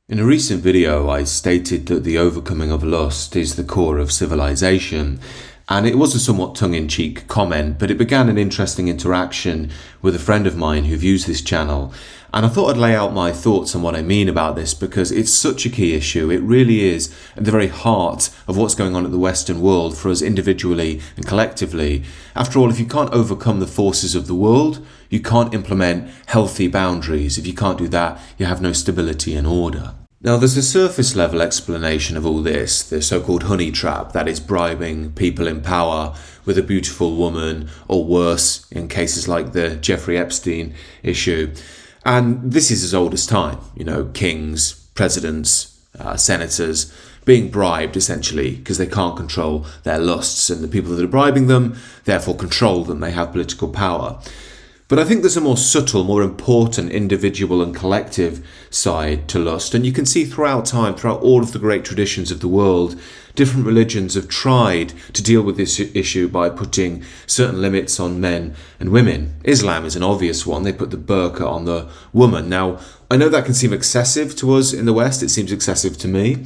In a recent video, I stated that the overcoming of lust is the core of civilization, and it was a somewhat tongue-in-cheek comment, but it began an interesting interaction with a friend of mine who views this channel, and I thought I'd lay out my thoughts on what I mean about this because it's such a key issue. It really is at the very heart of what's going on in the Western world for us individually and collectively. After all, if you can't overcome the forces of the world, you can't implement healthy boundaries. If you can't do that, you have no stability and order. Now, there's a surface level explanation of all this, the so-called honey trap, that is bribing people in power with a beautiful woman, or worse, in cases like the Jeffrey Epstein issue. And this is as old as time, kings, presidents, senators being bribed essentially because they can't control their lusts, and the people that are bribing them therefore control them. They have political power. But I think there's a more subtle, more important individual and collective side to lust. And you can see throughout time, throughout all of the great traditions of the world, different religions have tried to deal with this issue by putting certain limits on men and women. Islam is an obvious one. They put the burqa on the woman. Now, I know that can seem excessive to us in the West. It seems excessive to me.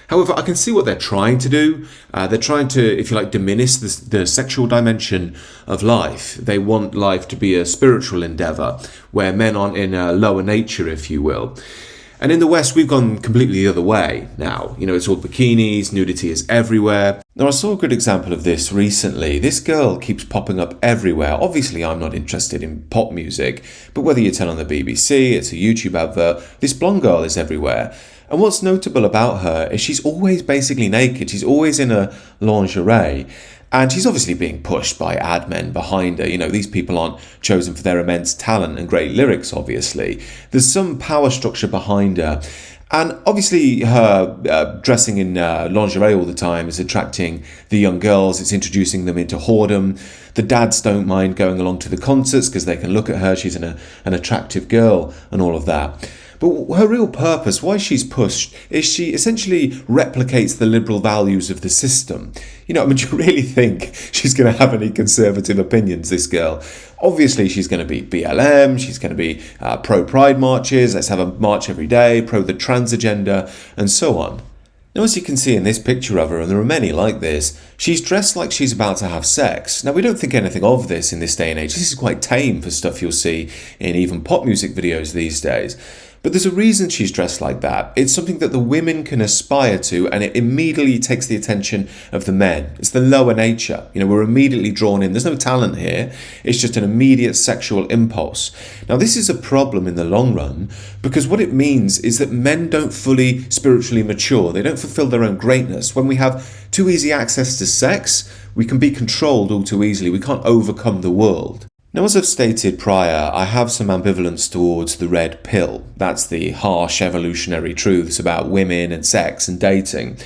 However, I can see what they're trying to do. They're trying to, if you like, diminish the sexual dimension of life. They want life to be a spiritual endeavour where men aren't in a lower nature, if you will. And in the West, we've gone completely the other way now. It's all bikinis, nudity is everywhere. Now, I saw a good example of this recently. This girl keeps popping up everywhere. Obviously, I'm not interested in pop music, but whether you turn on the BBC, it's a YouTube advert, this blonde girl is everywhere. And what's notable about her is she's always basically naked. She's always in a lingerie. And she's obviously being pushed by ad men behind her. These people aren't chosen for their immense talent and great lyrics, obviously. There's some power structure behind her. And obviously her dressing in lingerie all the time is attracting the young girls. It's introducing them into whoredom. The dads don't mind going along to the concerts because they can look at her. She's an attractive girl and all of that. But her real purpose, why she's pushed, is she essentially replicates the liberal values of the system. Do you really think she's going to have any conservative opinions, this girl? Obviously, she's going to be BLM, she's going to be pro-pride marches, let's have a march every day, pro the trans agenda, and so on. Now, as you can see in this picture of her, and there are many like this, she's dressed like she's about to have sex. Now, we don't think anything of this in this day and age. This is quite tame for stuff you'll see in even pop music videos these days. But there's a reason she's dressed like that. It's something that the women can aspire to, and it immediately takes the attention of the men. It's the lower nature. We're immediately drawn in. There's no talent here. It's just an immediate sexual impulse. Now, this is a problem in the long run because what it means is that men don't fully spiritually mature. They don't fulfill their own greatness. When we have too easy access to sex, we can be controlled all too easily. We can't overcome the world. Now, as I've stated prior, I have some ambivalence towards the red pill. That's the harsh evolutionary truths about women and sex and dating.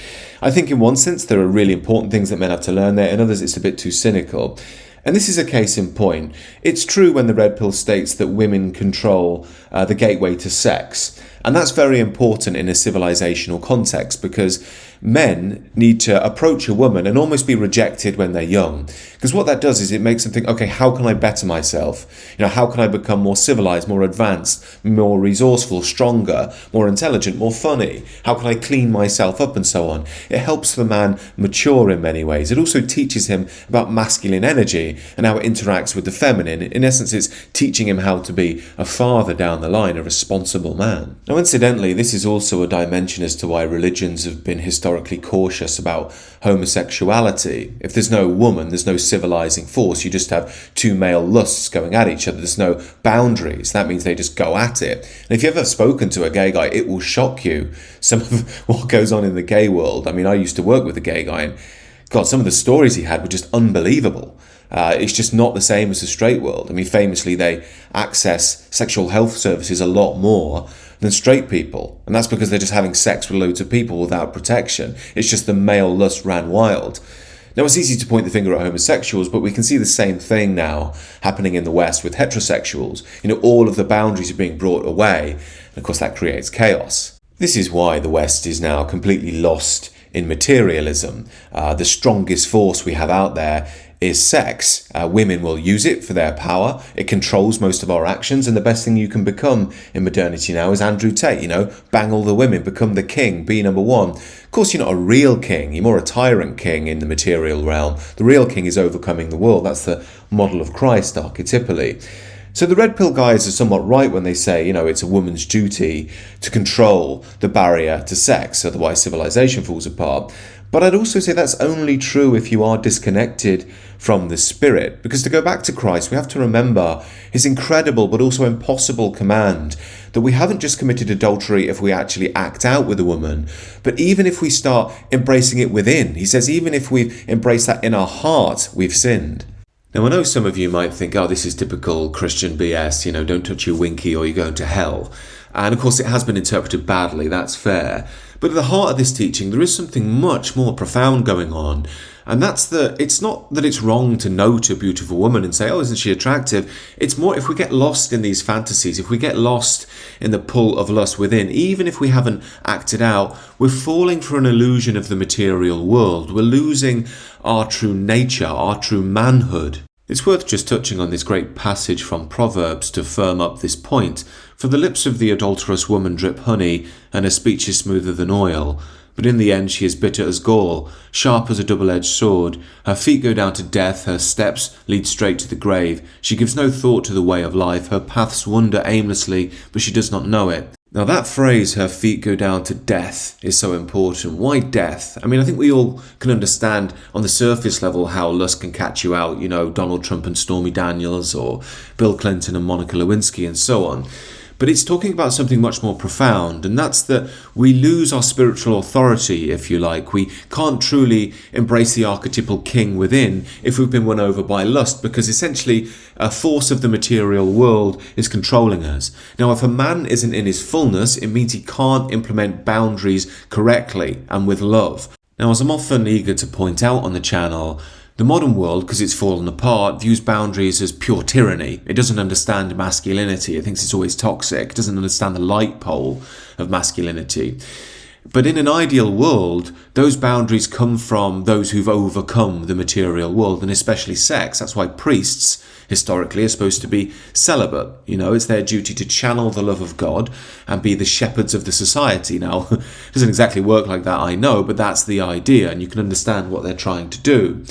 I think in one sense there are really important things that men have to learn there, in others it's a bit too cynical. And this is a case in point. It's true when the red pill states that women control the gateway to sex. And that's very important in a civilizational context because men need to approach a woman and almost be rejected when they're young. Because what that does is it makes them think, okay, how can I better myself? How can I become more civilized, more advanced, more resourceful, stronger, more intelligent, more funny? How can I clean myself up and so on? It helps the man mature in many ways. It also teaches him about masculine energy and how it interacts with the feminine. In essence, it's teaching him how to be a father down the line, a responsible man. Now, incidentally, this is also a dimension as to why religions have been historically cautious about homosexuality. If there's no woman, there's no civilizing force. You just have two male lusts going at each other. There's no boundaries. That means they just go at it. And if you've ever spoken to a gay guy, it will shock you some of what goes on in the gay world. I used to work with a gay guy, and God, some of the stories he had were just unbelievable. It's just not the same as the straight world. Famously, they access sexual health services a lot more than straight people. And that's because they're just having sex with loads of people without protection. It's just the male lust ran wild. Now, it's easy to point the finger at homosexuals, but we can see the same thing now happening in the West with heterosexuals. All of the boundaries are being brought away. And of course, that creates chaos. This is why the West is now completely lost in materialism. The strongest force we have out there is sex. Women will use it for their power. It controls most of our actions, and the best thing you can become in modernity now is Andrew Tate, bang all the women, become the king, be number one. Of course, you're not a real king, you're more a tyrant king in the material realm. The real king is overcoming the world. That's the model of Christ, archetypally. So the red pill guys are somewhat right when they say, it's a woman's duty to control the barrier to sex, otherwise civilization falls apart. But I'd also say that's only true if you are disconnected from the spirit. Because to go back to Christ, we have to remember his incredible but also impossible command that we haven't just committed adultery if we actually act out with a woman, but even if we start embracing it within. He says even if we've embraced that in our heart, we've sinned. Now, I know some of you might think, this is typical Christian BS, don't touch your winky or you're going to hell. And of course, it has been interpreted badly, that's fair. But at the heart of this teaching, there is something much more profound going on. And that's that it's not that it's wrong to note a beautiful woman and say, isn't she attractive? It's more if we get lost in these fantasies, if we get lost in the pull of lust within, even if we haven't acted out, we're falling for an illusion of the material world. We're losing our true nature, our true manhood. It's worth just touching on this great passage from Proverbs to firm up this point. For the lips of the adulterous woman drip honey, and her speech is smoother than oil. But in the end she is bitter as gall, sharp as a double-edged sword. Her feet go down to death, her steps lead straight to the grave. She gives no thought to the way of life, her paths wander aimlessly, but she does not know it. Now that phrase, her feet go down to death, is so important. Why death? I think we all can understand on the surface level how lust can catch you out, Donald Trump and Stormy Daniels, or Bill Clinton and Monica Lewinsky and so on. But it's talking about something much more profound, and that's that we lose our spiritual authority, if you like. We can't truly embrace the archetypal king within if we've been won over by lust, because essentially a force of the material world is controlling us. Now, if a man isn't in his fullness, it means he can't implement boundaries correctly and with love. Now, as I'm often eager to point out on the channel, the modern world, because it's fallen apart, views boundaries as pure tyranny. It doesn't understand masculinity. It thinks it's always toxic. It doesn't understand the light pole of masculinity. But in an ideal world, those boundaries come from those who've overcome the material world, and especially sex. That's why priests, historically, are supposed to be celibate. It's their duty to channel the love of God and be the shepherds of the society. Now, it doesn't exactly work like that, I know, but that's the idea, and you can understand what they're trying to do.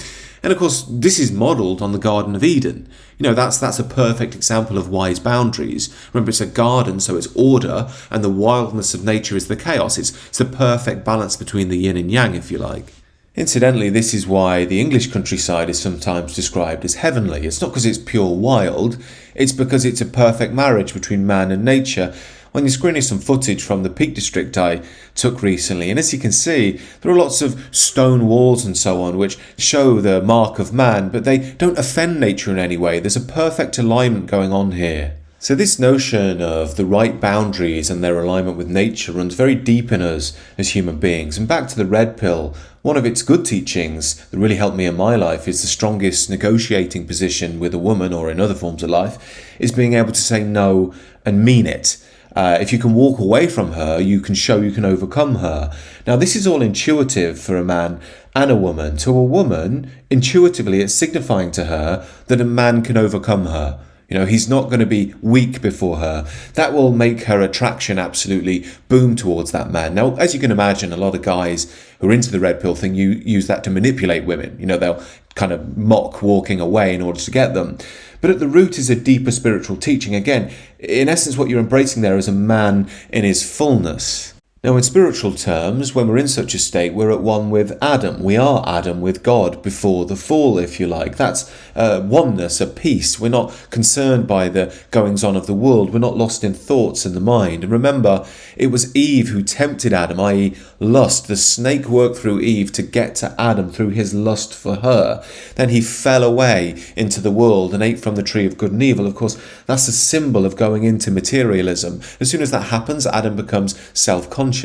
And of course, this is modelled on the Garden of Eden. That's a perfect example of wise boundaries. Remember, it's a garden, so it's order, and the wildness of nature is the chaos. It's the perfect balance between the yin and yang, if you like. Incidentally, this is why the English countryside is sometimes described as heavenly. It's not because it's pure wild, it's because it's a perfect marriage between man and nature. On your screen is some footage from the Peak District I took recently, and as you can see, there are lots of stone walls and so on which show the mark of man, but they don't offend nature in any way. There's a perfect alignment going on here. So this notion of the right boundaries and their alignment with nature runs very deep in us as human beings. And back to the red pill, one of its good teachings that really helped me in my life is the strongest negotiating position with a woman, or in other forms of life, is being able to say no and mean it. If you can walk away from her, you can show you can overcome her. Now, this is all intuitive for a man and a woman. To a woman, intuitively, it's signifying to her that a man can overcome her. He's not going to be weak before her. That will make her attraction absolutely boom towards that man. Now, as you can imagine, a lot of guys who are into the red pill thing, you use that to manipulate women. They'll kind of mock walking away in order to get them. But at the root is a deeper spiritual teaching. Again, in essence, what you're embracing there is a man in his fullness. Now, in spiritual terms, when we're in such a state, we're at one with Adam. We are Adam with God before the fall, if you like. That's oneness, a peace. We're not concerned by the goings-on of the world. We're not lost in thoughts in the mind. And remember, it was Eve who tempted Adam, i.e. lust. The snake worked through Eve to get to Adam through his lust for her. Then he fell away into the world and ate from the tree of good and evil. Of course, that's a symbol of going into materialism. As soon as that happens, Adam becomes self-conscious.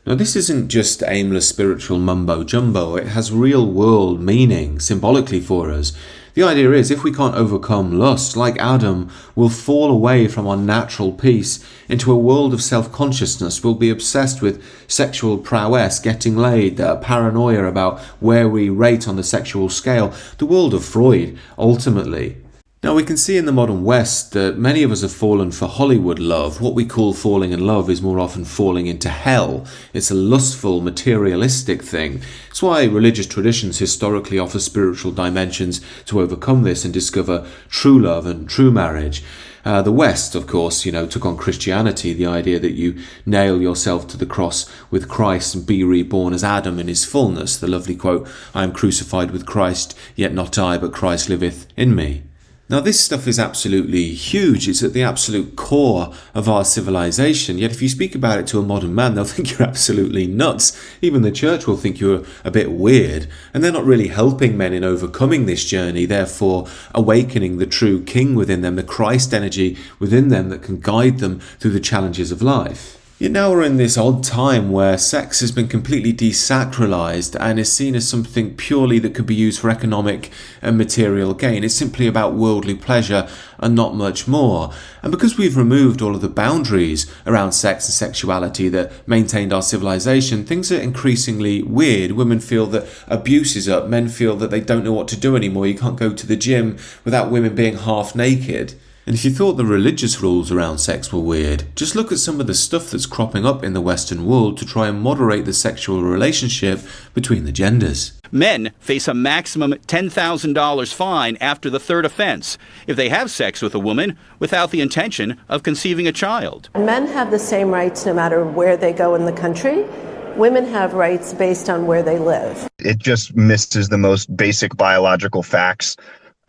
Now, this isn't just aimless spiritual mumbo-jumbo. It has real-world meaning symbolically for us. The idea is if we can't overcome lust, like Adam, we'll fall away from our natural peace into a world of self-consciousness. We'll be obsessed with sexual prowess, getting laid, paranoia about where we rate on the sexual scale, the world of Freud, ultimately. Now, we can see in the modern West that many of us have fallen for Hollywood love. What we call falling in love is more often falling into hell. It's a lustful, materialistic thing. It's why religious traditions historically offer spiritual dimensions to overcome this and discover true love and true marriage. The West, of course, took on Christianity, the idea that you nail yourself to the cross with Christ and be reborn as Adam in his fullness. The lovely quote, "I am crucified with Christ, yet not I, but Christ liveth in me." Now, this stuff is absolutely huge. It's at the absolute core of our civilization. Yet if you speak about it to a modern man, they'll think you're absolutely nuts. Even the church will think you're a bit weird. And they're not really helping men in overcoming this journey, therefore awakening the true king within them, the Christ energy within them that can guide them through the challenges of life. Yet now we're in this odd time where sex has been completely desacralized and is seen as something purely that could be used for economic and material gain. It's simply about worldly pleasure and not much more. And because we've removed all of the boundaries around sex and sexuality that maintained our civilization, things are increasingly weird. Women feel that abuse is up. Men feel that they don't know what to do anymore. You can't go to the gym without women being half naked. And if you thought the religious rules around sex were weird, just look at some of the stuff that's cropping up in the Western world to try and moderate the sexual relationship between the genders. Men face a maximum $10,000 fine after the third offense if they have sex with a woman without the intention of conceiving a child. Men have the same rights no matter where they go in the country. Women have rights based on where they live. It just misses the most basic biological facts.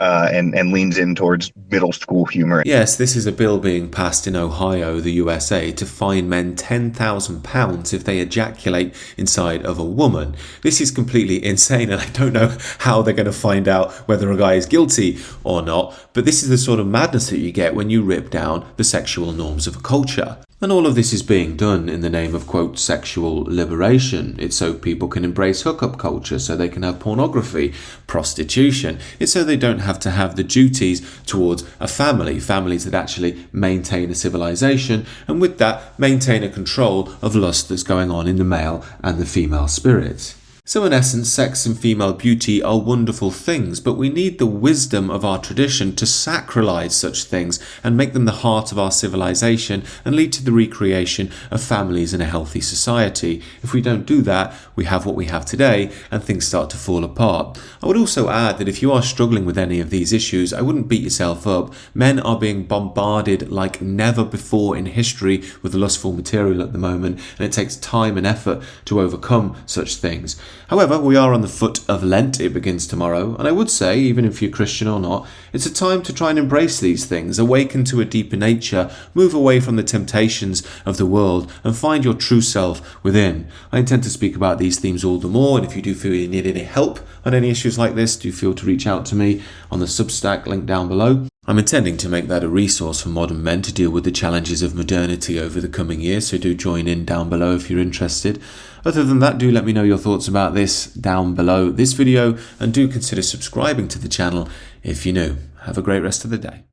And leans in towards middle school humor. Yes, this is a bill being passed in Ohio, the USA, to fine men £10,000 if they ejaculate inside of a woman. This is completely insane, and I don't know how they're going to find out whether a guy is guilty or not, but this is the sort of madness that you get when you rip down the sexual norms of a culture. And all of this is being done in the name of, quote, sexual liberation. It's so people can embrace hookup culture, so they can have pornography, prostitution. It's so they don't have to have the duties towards a family, families that actually maintain a civilization, and with that, maintain a control of lust that's going on in the male and the female spirit. So in essence, sex and female beauty are wonderful things, but we need the wisdom of our tradition to sacralize such things and make them the heart of our civilization and lead to the recreation of families in a healthy society. If we don't do that, we have what we have today and things start to fall apart. I would also add that if you are struggling with any of these issues, I wouldn't beat yourself up. Men are being bombarded like never before in history with lustful material at the moment, and it takes time and effort to overcome such things. However, we are on the foot of Lent. It begins tomorrow, and I would say, even if you're Christian or not, it's a time to try and embrace these things, awaken to a deeper nature, move away from the temptations of the world, and find your true self within. I intend to speak about these themes all the more, and if you do feel you need any help on any issues like this, do feel to reach out to me on the Substack link down below. I'm intending to make that a resource for modern men to deal with the challenges of modernity over the coming years, so do join in down below if you're interested. Other than that, do let me know your thoughts about this down below this video, and do consider subscribing to the channel if you're new. Have a great rest of the day.